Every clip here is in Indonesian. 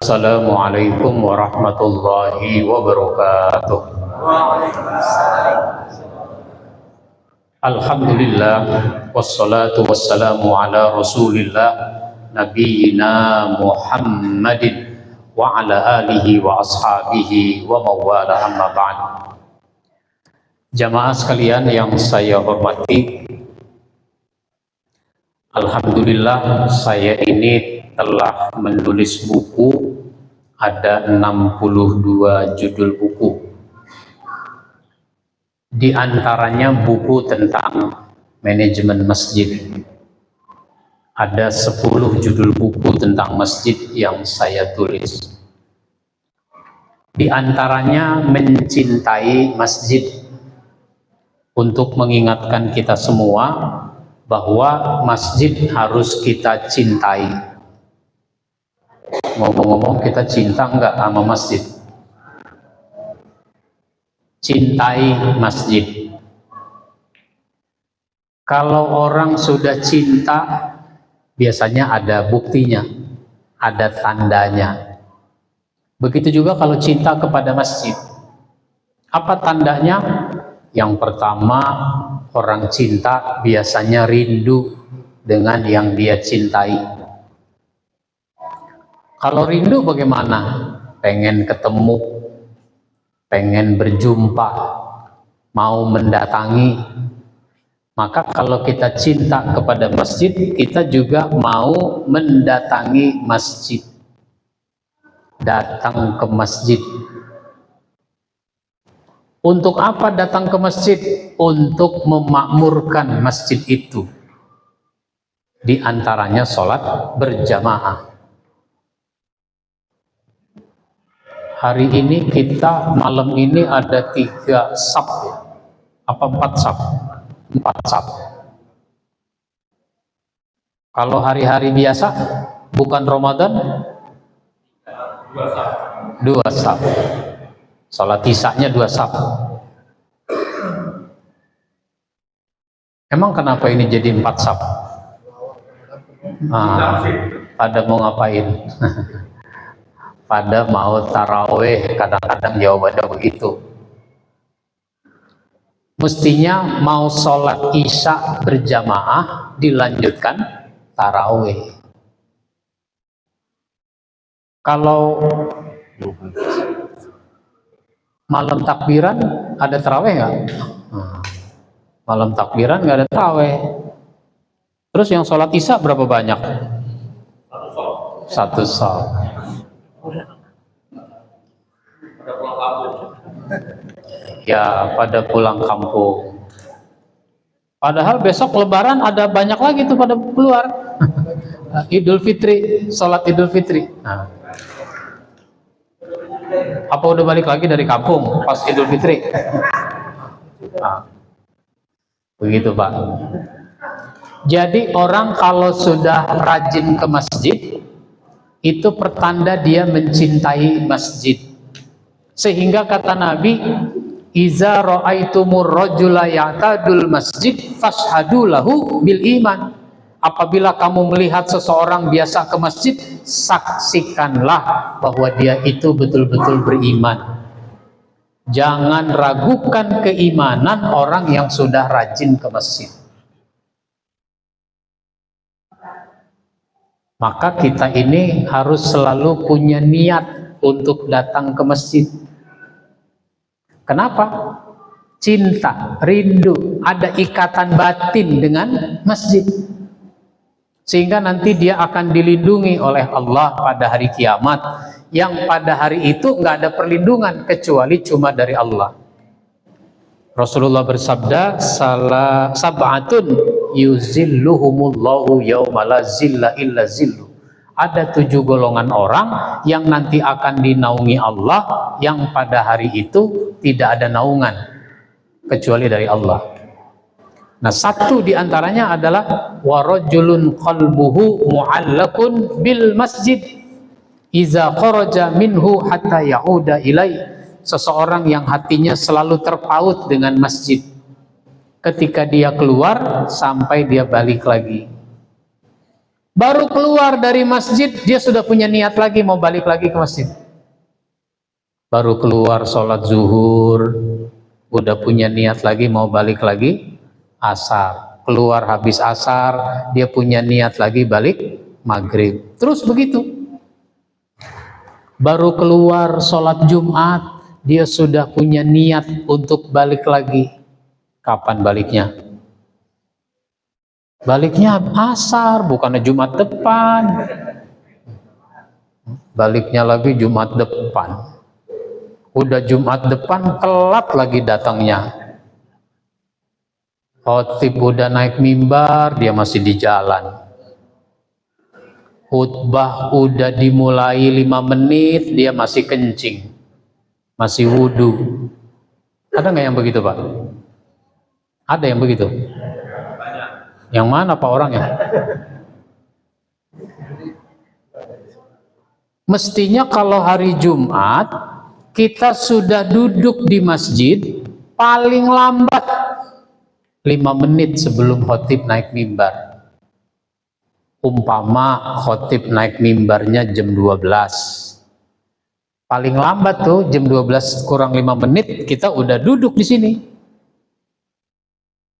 Assalamualaikum warahmatullahi wabarakatuh. Alhamdulillah wassalatu wassalamu ala Rasulillah nabiyyina Muhammadin wa ala alihi wa ashabihi wa mawala amma ba'd. Jamaah sekalian yang saya hormati, alhamdulillah saya ini telah menulis buku, ada 62 judul buku. Di antaranya buku tentang manajemen masjid. Ada 10 judul buku tentang masjid yang saya tulis. Di antaranya mencintai masjid, untuk mengingatkan kita semua bahwa masjid harus kita cintai. Ngomong-ngomong, kita cinta enggak sama masjid? Cintai masjid. Kalau orang sudah cinta, biasanya ada buktinya, ada tandanya. Begitu juga kalau cinta kepada masjid. Apa tandanya? Yang pertama, orang cinta biasanya rindu dengan yang dia cintai. Kalau rindu bagaimana? Pengen ketemu, pengen berjumpa, mau mendatangi. Maka kalau kita cinta kepada masjid, kita juga mau mendatangi masjid, datang ke masjid. Untuk apa datang ke masjid? Untuk memakmurkan masjid itu. Di antaranya sholat berjamaah. Hari ini kita, malam ini ada 3 saf, apa 4 saf? 4 saf. Kalau hari-hari biasa, bukan Ramadan, 2 saf. Salat isya-nya 2 saf. Emang kenapa ini jadi 4 saf? Pada mau ngapain? Pada mau taraweh, kadang-kadang jawabannya begitu. Mestinya mau sholat isya berjamaah, dilanjutkan taraweh. Kalau malam takbiran ada taraweh nggak? Malam takbiran nggak ada taraweh. Terus yang sholat isya berapa banyak? 1 shaf. Ya, pada pulang kampung. Padahal besok lebaran ada banyak lagi tuh pada keluar. Idul Fitri, sholat Idul Fitri. Apa udah balik lagi dari kampung pas Idul Fitri? Begitu Pak. Jadi orang kalau sudah rajin ke masjid, itu pertanda dia mencintai masjid. Sehingga kata Nabi, iza ra'aitumur rajula ya'tadul masjid fashhadu lahu bil iman. Apabila kamu melihat seseorang biasa ke masjid, saksikanlah bahwa dia itu betul-betul beriman. Jangan ragukan keimanan orang yang sudah rajin ke masjid. Maka kita ini harus selalu punya niat untuk datang ke masjid. Kenapa? Cinta, rindu, ada ikatan batin dengan masjid. Sehingga nanti dia akan dilindungi oleh Allah pada hari kiamat. Yang pada hari itu nggak ada perlindungan kecuali cuma dari Allah. Rasulullah bersabda, sab'atun yuzilluhumullahu yawma la zilla illa zillu. Ada 7 golongan orang yang nanti akan dinaungi Allah, yang pada hari itu tidak ada naungan kecuali dari Allah. Nah, satu diantaranya adalah warajulun qalbuhu mu'allakun bil masjid iza kharaja minhu hatta ya'uda ilai. Seseorang yang hatinya selalu terpaut dengan masjid, ketika dia keluar sampai dia balik lagi. Baru keluar dari masjid, dia sudah punya niat lagi mau balik lagi ke masjid. Baru keluar sholat zuhur, udah punya niat lagi mau balik lagi asar. Keluar habis asar, dia punya niat lagi balik maghrib. Terus begitu. Baru keluar sholat Jumat, dia sudah punya niat untuk balik lagi. Kapan baliknya? Baliknya asar, bukannya Jumat depan. Baliknya lagi Jumat depan. Udah Jumat depan, telat lagi datangnya. Khotib udah naik mimbar, dia masih di jalan. Khutbah udah dimulai 5 menit, dia masih kencing, masih wudhu. Ada nggak yang begitu, Pak? Ada yang begitu? Yang mana Pak orangnya? Mestinya kalau hari Jumat kita sudah duduk di masjid paling lambat 5 menit sebelum khotib naik mimbar. Umpama khotib naik mimbarnya jam 12. Paling lambat tuh jam 12 kurang 5 menit kita udah duduk di sini.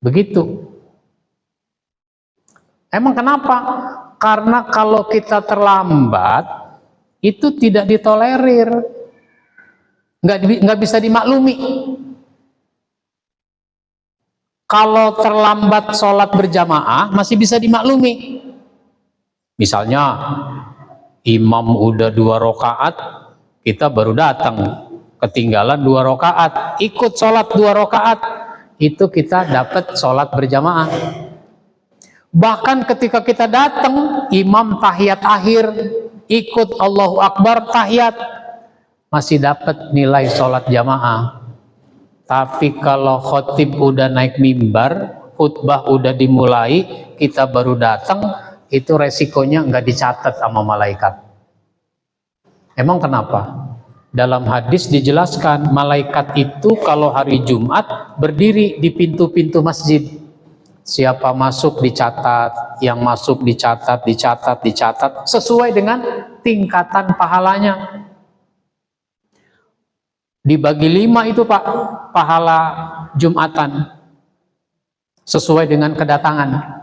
Begitu. Emang kenapa? Karena kalau kita terlambat itu tidak ditolerir, nggak bisa dimaklumi. Kalau terlambat sholat berjamaah masih bisa dimaklumi. Misalnya imam udah 2 rakaat, kita baru datang, ketinggalan 2 rakaat, ikut sholat 2 rakaat, itu kita dapat sholat berjamaah. Bahkan ketika kita datang, imam tahiyat akhir, ikut Allahu Akbar tahiyat, masih dapat nilai sholat jamaah. Tapi kalau khotib udah naik mimbar, khutbah udah dimulai, kita baru datang, itu resikonya nggak dicatat sama malaikat. Emang kenapa? Dalam hadis dijelaskan, malaikat itu kalau hari Jumat berdiri di pintu-pintu masjid. Siapa masuk dicatat, yang masuk dicatat, sesuai dengan tingkatan pahalanya. Dibagi 5 itu Pak, pahala Jumatan, sesuai dengan kedatangan.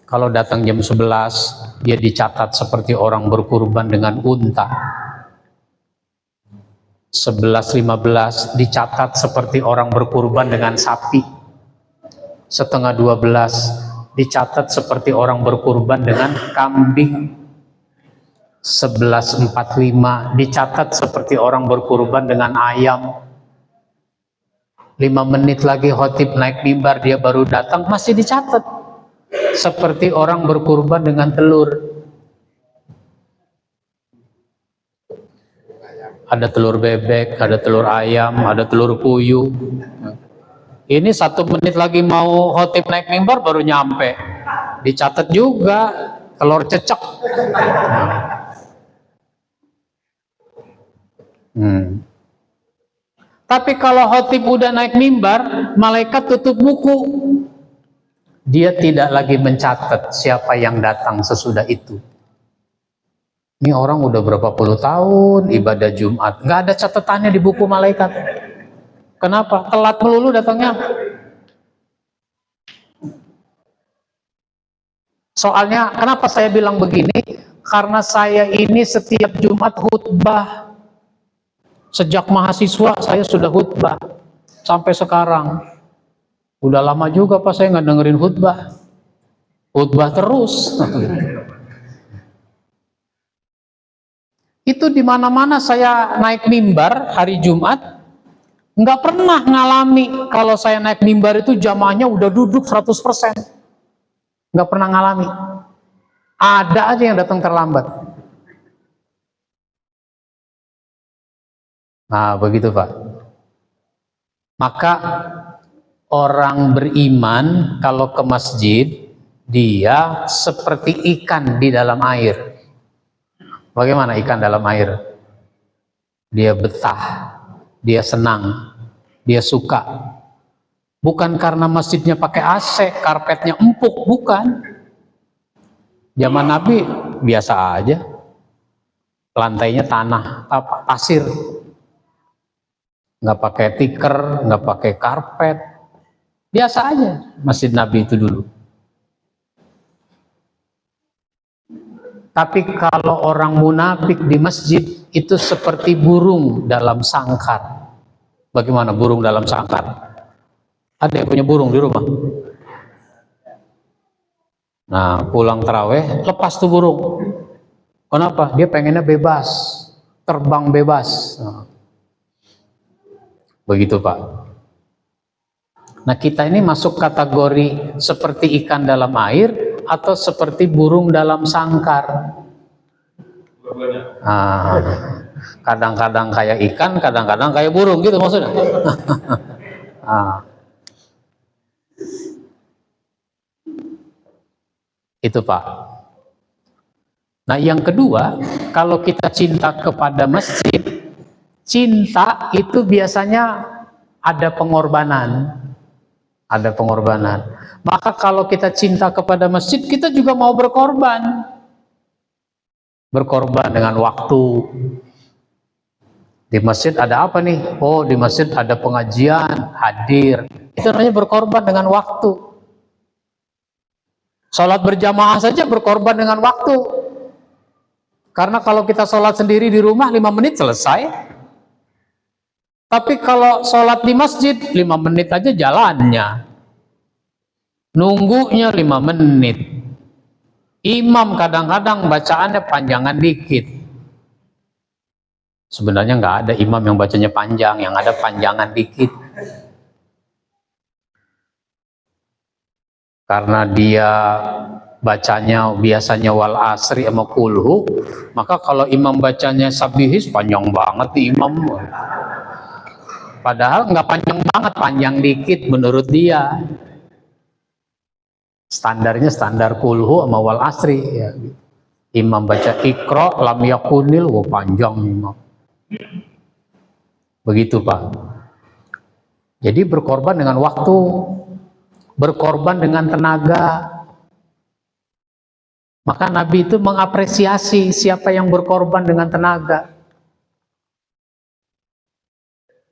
Kalau datang jam 11, dia dicatat seperti orang berkurban dengan unta. 11.15 dicatat seperti orang berkurban dengan sapi. Setengah 12 dicatat seperti orang berkurban dengan kambing. 11.45 dicatat seperti orang berkurban dengan ayam. 5 menit lagi khotib naik mimbar, dia baru datang, masih dicatat seperti orang berkurban dengan telur. Ada telur bebek, ada telur ayam, ada telur puyuh. Ini 1 menit lagi mau khotib naik mimbar baru nyampe, dicatat juga telur cecek. Tapi kalau khotib udah naik mimbar, malaikat tutup buku. Dia tidak lagi mencatat siapa yang datang sesudah itu. Ini orang udah berapa puluh tahun ibadah Jumat, nggak ada catatannya di buku malaikat. Kenapa? Telat melulu datangnya. Soalnya kenapa saya bilang begini? Karena saya ini setiap Jumat khutbah. Sejak mahasiswa saya sudah khutbah sampai sekarang. Udah lama juga Pak saya nggak dengerin khutbah. Khutbah terus. Itu di mana-mana saya naik mimbar hari Jumat, nggak pernah ngalami kalau saya naik mimbar itu jamaahnya udah duduk 100%. Nggak pernah ngalami. Ada aja yang datang terlambat. Nah, begitu Pak. Maka orang beriman kalau ke masjid, dia seperti ikan di dalam air. Bagaimana ikan dalam air? Dia betah, dia senang, dia suka. Bukan karena masjidnya pakai AC, karpetnya empuk, bukan. Zaman Nabi biasa aja, lantainya tanah, pasir, nggak pakai tikar, nggak pakai karpet, biasa aja masjid Nabi itu dulu. Tapi kalau orang munafik di masjid itu seperti burung dalam sangkar. Bagaimana burung dalam sangkar? Ada yang punya burung di rumah? Nah, pulang taraweh lepas tuh burung. Kenapa? Dia pengennya bebas, terbang bebas. Nah, begitu Pak. Nah, kita ini masuk kategori seperti ikan dalam air atau seperti burung dalam sangkar. Nah, kadang-kadang kayak ikan, kadang-kadang kayak burung gitu maksudnya. Nah, itu Pak. Nah, yang kedua, kalau kita cinta kepada masjid, cinta itu biasanya ada pengorbanan. Ada pengorbanan. Maka kalau kita cinta kepada masjid, kita juga mau berkorban. Berkorban dengan waktu. Di masjid ada apa nih? Oh, di masjid ada pengajian, hadir. Itu namanya berkorban dengan waktu. Sholat berjamaah saja berkorban dengan waktu. Karena kalau kita sholat sendiri di rumah 5 menit selesai. Tapi kalau sholat di masjid 5 menit aja jalannya. Nunggunya 5 menit. Imam kadang-kadang bacaannya panjangan dikit. Sebenarnya nggak ada imam yang bacanya panjang, yang ada panjangan dikit. Karena dia bacanya biasanya wal asri sama kulhu, maka kalau imam bacanya sabihis panjang banget di imam. Padahal nggak panjang banget, panjang dikit menurut dia. Standarnya standar kulhu sama wal asri. Ya. Imam baca ikra lam yakunil, panjang imam. Begitu Pak. Jadi berkorban dengan waktu, berkorban dengan tenaga. Maka Nabi itu mengapresiasi siapa yang berkorban dengan tenaga.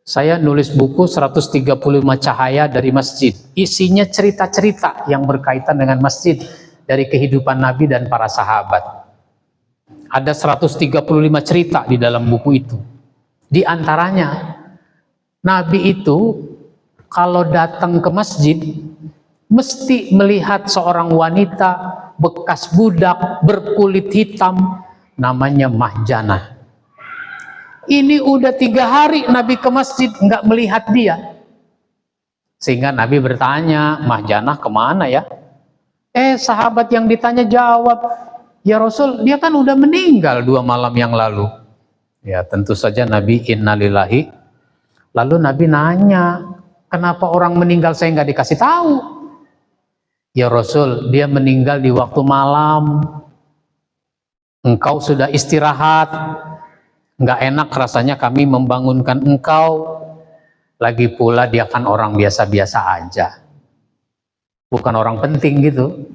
Saya nulis buku 135 cahaya dari masjid. Isinya cerita-cerita yang berkaitan dengan masjid dari kehidupan Nabi dan para sahabat. Ada 135 cerita di dalam buku itu. Di antaranya, Nabi itu kalau datang ke masjid mesti melihat seorang wanita bekas budak berkulit hitam namanya Mahjanah. Ini udah 3 hari Nabi ke masjid nggak melihat dia. Sehingga Nabi bertanya, Mahjanah kemana ya? Sahabat yang ditanya jawab, ya Rasul, dia kan udah meninggal 2 malam yang lalu. Ya tentu saja Nabi innalillahi. Lalu Nabi nanya, kenapa orang meninggal saya nggak dikasih tahu? Ya Rasul, dia meninggal di waktu malam. Engkau sudah istirahat. Nggak enak rasanya kami membangunkan engkau. Lagi pula dia kan orang biasa-biasa aja. Bukan orang penting gitu.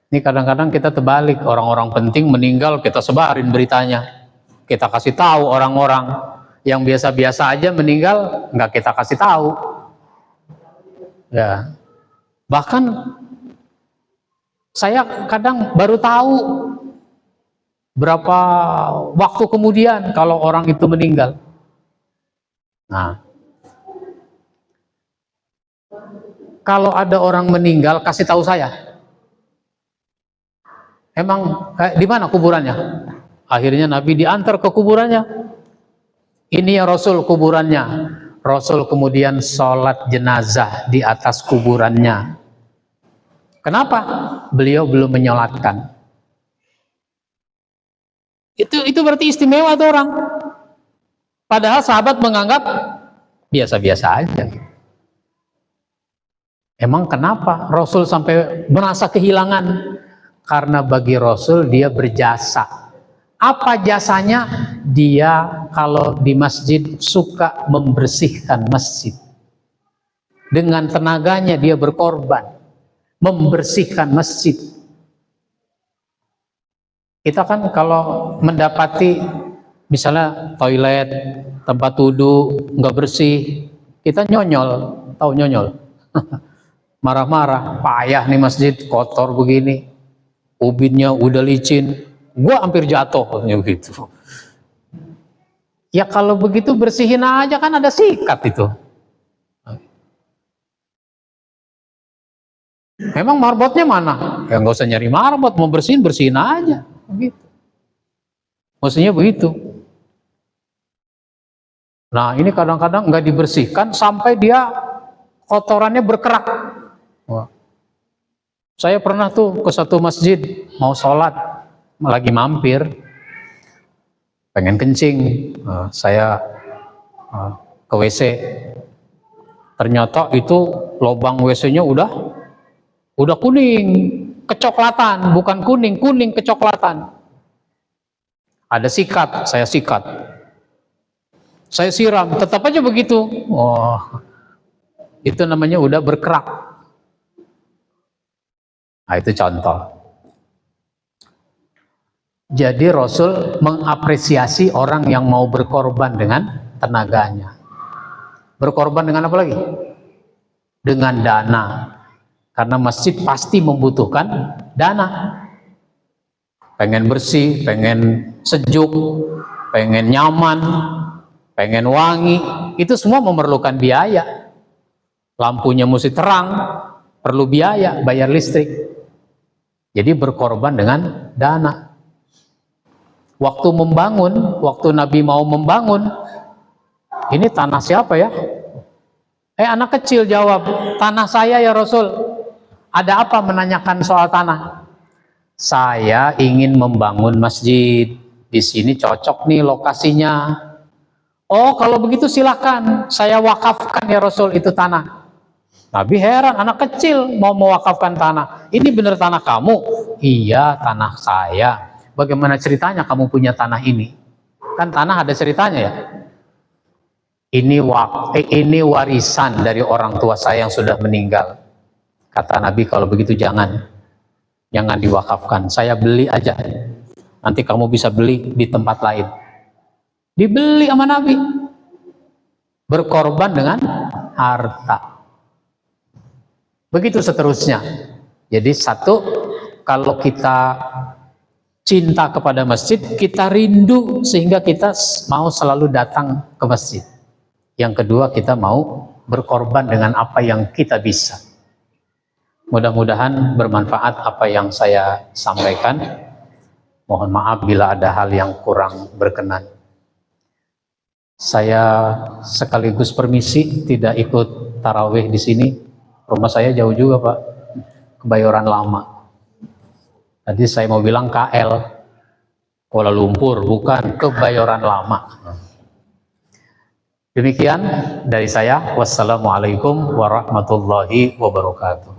Ini kadang-kadang kita terbalik. Orang-orang penting meninggal kita sebarin beritanya. Kita kasih tahu orang-orang. Yang biasa-biasa aja meninggal nggak kita kasih tahu. Ya. Bahkan saya kadang baru tahu berapa waktu kemudian kalau orang itu meninggal. Nah, kalau ada orang meninggal kasih tahu saya. Emang di mana kuburannya? Akhirnya Nabi diantar ke kuburannya. Ini ya Rasul kuburannya. Rasul kemudian sholat jenazah di atas kuburannya. Kenapa? Beliau belum menyolatkan. Itu berarti istimewa tuh orang. Padahal sahabat menganggap biasa-biasa aja. Emang kenapa Rasul sampai merasa kehilangan? Karena bagi Rasul dia berjasa. Apa jasanya? Dia kalau di masjid suka membersihkan masjid. Dengan tenaganya dia berkorban. membersihkan masjid. Kita kan kalau mendapati misalnya toilet, tempat duduk nggak bersih, kita nyonyol, tahu nyonyol? Marah-marah, payah nih masjid kotor begini, ubinnya udah licin, gua hampir jatuh gitu. Ya kalau begitu bersihin aja, kan ada sikat itu. Emang marbotnya mana? Ya nggak usah nyari marbot, mau bersihin bersihin aja, begitu. Maksudnya begitu. Nah ini kadang-kadang nggak dibersihkan sampai dia kotorannya berkerak. Wah. Saya pernah tuh ke satu masjid mau sholat, lagi mampir, pengen kencing, saya ke WC. Ternyata itu lubang WC-nya udah kuning, kecoklatan, bukan kuning, kuning kecoklatan. Ada sikat, saya sikat. Saya siram, tetap aja begitu. Oh, itu namanya udah berkerak. Nah, itu contoh. Jadi Rasul mengapresiasi orang yang mau berkorban dengan tenaganya. Berkorban dengan apa lagi? Dengan dana. Karena masjid pasti membutuhkan dana. Pengen bersih, pengen sejuk, pengen nyaman, pengen wangi, itu semua memerlukan biaya. Lampunya mesti terang, perlu biaya, bayar listrik. Jadi berkorban dengan dana. Waktu membangun, waktu Nabi mau membangun, ini tanah siapa ya? Anak kecil jawab, tanah saya ya Rasul. Ada apa menanyakan soal tanah? Saya ingin membangun masjid. Di sini cocok nih lokasinya. Oh, kalau begitu silakan, saya wakafkan ya Rasul itu tanah. Nabi heran, anak kecil mau mewakafkan tanah. Ini benar tanah kamu? Iya, tanah saya. Bagaimana ceritanya kamu punya tanah ini? Kan tanah ada ceritanya ya. Ini warisan dari orang tua saya yang sudah meninggal. Kata Nabi, kalau begitu jangan diwakafkan. Saya beli aja. Nanti kamu bisa beli di tempat lain. Dibeli sama Nabi. Berkorban dengan harta. Begitu seterusnya. Jadi satu, kalau kita cinta kepada masjid, kita rindu sehingga kita mau selalu datang ke masjid. Yang kedua, kita mau berkorban dengan apa yang kita bisa. Mudah-mudahan bermanfaat apa yang saya sampaikan. Mohon maaf bila ada hal yang kurang berkenan. Saya sekaligus permisi, tidak ikut tarawih di sini. Rumah saya jauh juga Pak, Kebayoran Lama. Tadi saya mau bilang KL, Kuala Lumpur, bukan Kebayoran Lama. Demikian dari saya. Wassalamualaikum warahmatullahi wabarakatuh.